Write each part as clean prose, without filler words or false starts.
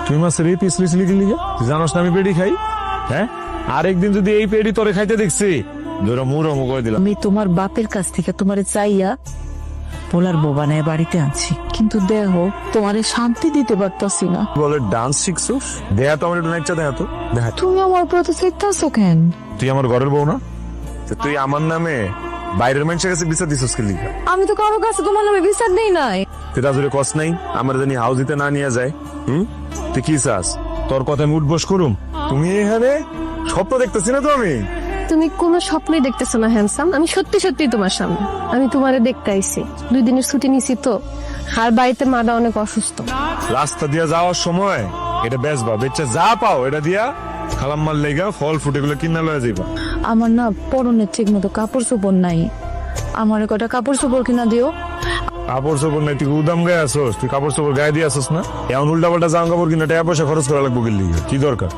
তুই মাছের এই পিস পিস লিখে লিখে জানোস না আমি পেড়ি খাই? হ্যাঁ, আরেকদিন যদি এই পেড়ি তোরে খাইতে দেখছি ধরে মুড়ো করে দিলাম। আমি তোমার বাপের কাছ থেকে তোমারে চাইয়া পোলার বউ বানায় বাড়িতে আনছি, কিন্তু দেহ তোমারে শান্তি দিতে পারতাছি না। বলে ডান্স শিখছিস? দেয়া তো আমার একটু নাচা, দেয়া তো দেখা। তুমি আমার প্রতি চাইতাছো কেন? তুই আমার ঘরের বউ না? তো তুই আমার নামে বাইরের মানুষের কাছে বিচার দিছিস কি লিখা? আমি তো কারো কাছে তোমার নামে বিচার দেই নাই। তুই রাজুরে কষ্ট নাই আমার জানি হাউস দিতে না নিয়ে যায়? তুই কি চাস? তোর কথায় মুড বস করুম? তুমি এখানে স্বপ্ন দেখতেছি না তো আমি? তুমি কোনো স্বপ্নই দেখতেছো না হ্যান্ডসাম, আমি সত্যি সত্যি তোমার সামনে। আমি তোমারে দেখতে আইছি, 2 দিনের ছুটি নিছি তো, আর বাড়িতে মাটা অনেক অসুস্থ। রাস্তা দিয়া যাওয়ার সময় এটা বেচবা, বেচে যা পাও এটা দিয়া খালাম্মার লেগা ফল ফুটে গুলো কিনা লয়ে যাইবা। আমার না পরনের ঠিক মতো কাপড় চোপড় নাই, আমার কটা কাপড় চোপড় কিনা দিও। কাপড় চোপড় নাই? তুই উদাম গায়ে আসোস? তুই কাপড় চোপড় গায়ে দিয়ে আসোস না? এমন উল্টা পাল্টা জামা কাপড় কিনা টাকা পয়সা খরচ করা লাগবে কি দরকার?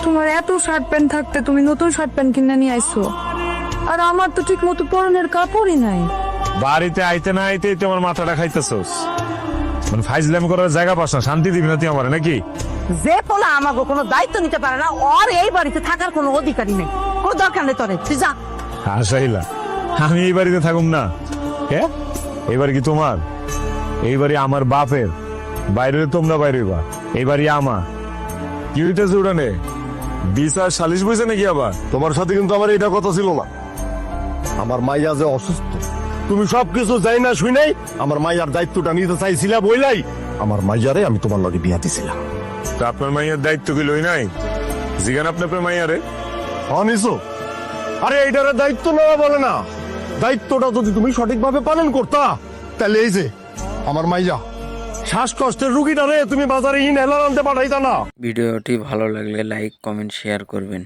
তোমার এত শার্ট প্যান্ট থাকতে তুমি নতুন শার্ট প্যান্ট কিনে নিয়ে আইছো, আর আমার তো ঠিক মতো পরনের কাপড়ই নাই। বাড়িতে আইতে না আইতেই তোমার মাথাটা খাইতেছস, মানে ফাইজলামি করার জায়গা পাস না, শান্তি দিবি না তুই আমার নাকি? যে পোলা আমাকে কোনো দায়িত্ব নিতে পারে না, ওর এই বাড়িতে থাকার কোনো অধিকারই নেই, কোনো দরকার নেই তোরে, তুই যা। হাসাইলা, আমি এই বাড়িতে থাকুম না? হ্যাঁ, এই বাড়ি কি তোমার? এই বাড়ি আমার বাপের, বাইরে তোমরা বাইরে বা, এই বাড়ি আমার। কি হইতেছে উড়ানে? বিচার সালিশ বইছে নাকি আবার? তোমার সাথে কিন্তু আমার এটা কথা ছিল না। আমার মাইয়া যে অসুস্থ, তুমি সবকিছু যাই না শুই নাই, আমার মাইয়ার দায়িত্বটা নিতে চাইছিলা বইলাই আমার মাইয়ারে আমি তোমার লগে বিয়া দিছিলাম। তা আপনার মাইয়ার দায়িত্ব কি লই নাই? জিগান আপনার মাইয়ারে। অনিসো, আরে এইটারে দায়িত্ব নেওয়া বলে না, দায়িত্বটা যদি তুমি সঠিকভাবে পালন করতা তাহলে এই যে আমার মাইয়া শ্বাসকষ্টের রুগীটারে তুমি বাজারে ইনহেলার আনতে পাঠাইতা না। ভিডিওটি ভালো লাগলে লাইক, কমেন্ট, শেয়ার করবেন।